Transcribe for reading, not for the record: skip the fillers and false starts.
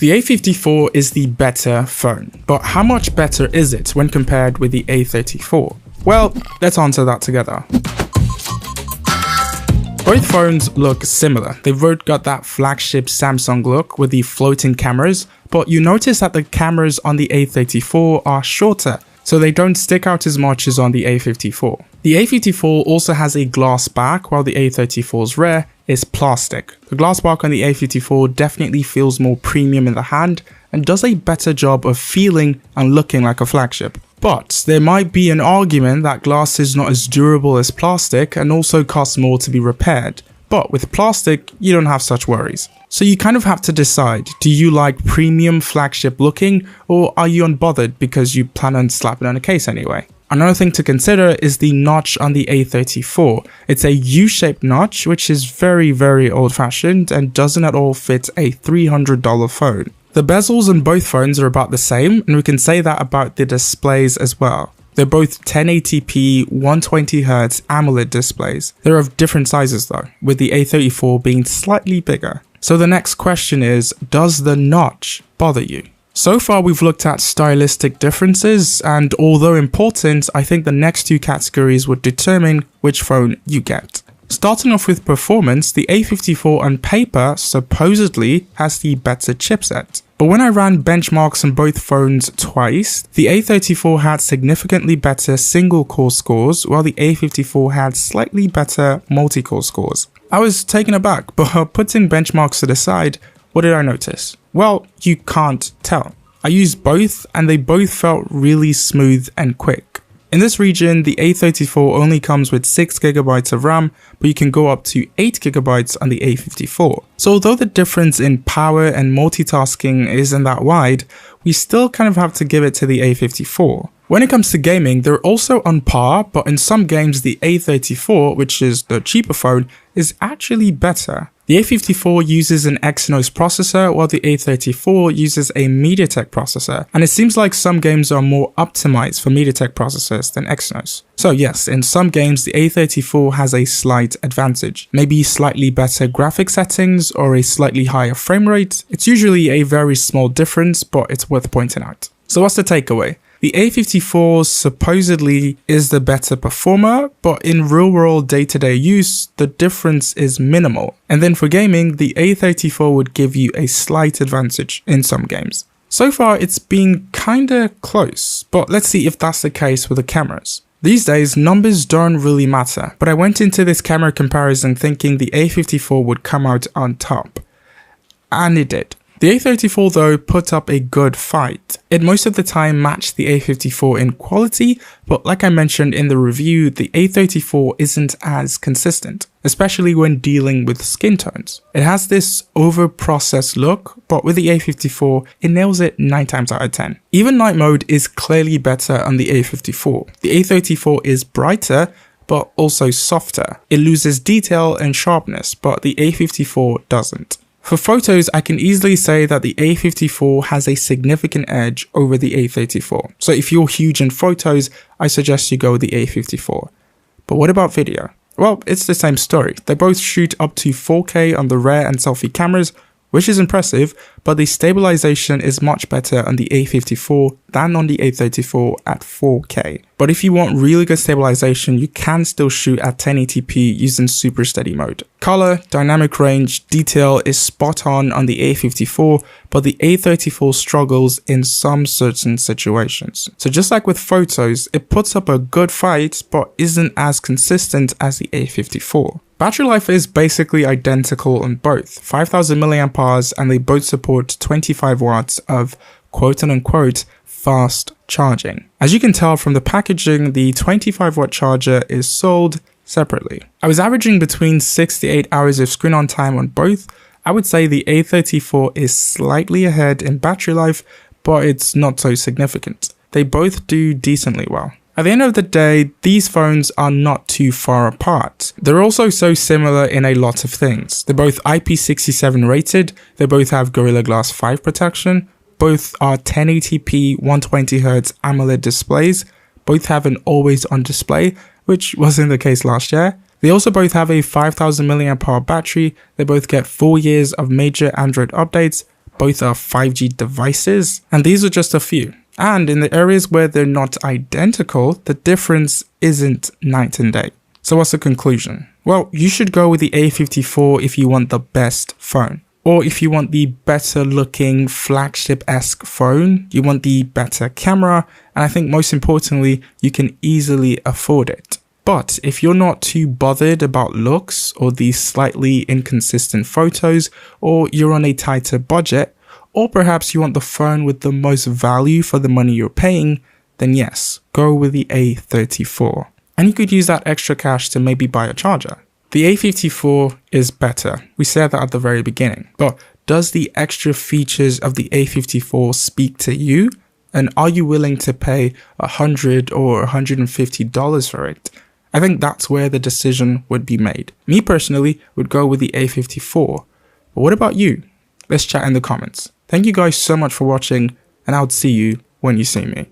The A54 is the better phone, but how much better is it when compared with the A34? Well, let's answer that together. Both phones look similar. They've both got that flagship Samsung look with the floating cameras, but you notice that the cameras on the A34 are shorter, so they don't stick out as much as on the A54. The A54 also has a glass back, while the A34's rear is plastic. The glass back on the A54 definitely feels more premium in the hand and does a better job of feeling and looking like a flagship. But there might be an argument that glass is not as durable as plastic and also costs more to be repaired. But with plastic, you don't have such worries. So you kind of have to decide, do you like premium flagship looking, or are you unbothered because you plan on slapping on a case anyway? Another thing to consider is the notch on the A34. It's a U-shaped notch, which is very old-fashioned and doesn't at all fit a $300 phone. The bezels on both phones are about the same, and we can say that about the displays as well. They're both 1080p 120Hz AMOLED displays. They're of different sizes though, with the A34 being slightly bigger. So the next question is, does the notch bother you? So far we've looked at stylistic differences, and although important, I think the next two categories would determine which phone you get. Starting off with performance, the A54 on paper supposedly has the better chipset. But when I ran benchmarks on both phones twice, the A34 had significantly better single-core scores, while the A54 had slightly better multi-core scores. I was taken aback, but putting benchmarks to the side, what did I notice? Well, you can't tell. I used both and they both felt really smooth and quick. In this region, the A34 only comes with 6GB of RAM, but you can go up to 8GB on the A54. So although the difference in power and multitasking isn't that wide, we still kind of have to give it to the A54. When it comes to gaming, they're also on par, but in some games the A34, which is the cheaper phone, is actually better. The A54 uses an Exynos processor, while the A34 uses a MediaTek processor, and it seems like some games are more optimized for MediaTek processors than Exynos. So yes, in some games the A34 has a slight advantage, maybe slightly better graphic settings or a slightly higher frame rate. It's usually a very small difference, but it's worth pointing out. So what's the takeaway? The A54 supposedly is the better performer, but in real-world day-to-day use, the difference is minimal. And then for gaming, the A34 would give you a slight advantage in some games. So far, it's been kinda close, but let's see if that's the case with the cameras. These days, numbers don't really matter, but I went into this camera comparison thinking the A54 would come out on top. And it did. The A34 though put up a good fight. It most of the time matched the A54 in quality, but like I mentioned in the review, the A34 isn't as consistent, especially when dealing with skin tones. It has this over-processed look, but with the A54, it nails it 9 times out of 10. Even night mode is clearly better on the A54. The A34 is brighter, but also softer. It loses detail and sharpness, but the A54 doesn't. For photos, I can easily say that the A54 has a significant edge over the A34. So if you're huge in photos, I suggest you go with the A54. But what about video? Well, it's the same story. They both shoot up to 4K on the rear and selfie cameras, which is impressive, but the stabilization is much better on the A54 than on the A34 at 4K. But if you want really good stabilization, you can still shoot at 1080p using super steady mode. Color, dynamic range, detail is spot on the A54, but the A34 struggles in some certain situations. So just like with photos, it puts up a good fight, but isn't as consistent as the A54. Battery life is basically identical on both, 5000 mAh, and they both support 25 watts of quote-unquote fast charging. As you can tell from the packaging, the 25-watt charger is sold separately. I was averaging between 6 to 8 hours of screen on time on both. I would say the A34 is slightly ahead in battery life, but it's not so significant. They both do decently well. At the end of the day, these phones are not too far apart. They're also so similar in a lot of things. They're both IP67 rated, they both have Gorilla Glass 5 protection, both are 1080p 120Hz AMOLED displays, both have an always-on display, which wasn't the case last year. They also both have a 5000 mAh battery, they both get 4 years of major Android updates, Both are 5G devices, and these are just a few. And in the areas where they're not identical, the difference isn't night and day. So what's the conclusion? Well, you should go with the A54 if you want the best phone. Or if you want the better looking flagship-esque phone, you want the better camera, and I think most importantly, you can easily afford it. But if you're not too bothered about looks or these slightly inconsistent photos, or you're on a tighter budget, or perhaps you want the phone with the most value for the money you're paying, then yes, go with the A34. And you could use that extra cash to maybe buy a charger. The A54 is better. We said that at the very beginning. But does the extra features of the A54 speak to you? And are you willing to pay $100 or $150 for it? I think that's where the decision would be made. Me personally would go with the A54. But what about you? Let's chat in the comments. Thank you guys so much for watching, and I'll see you when you see me.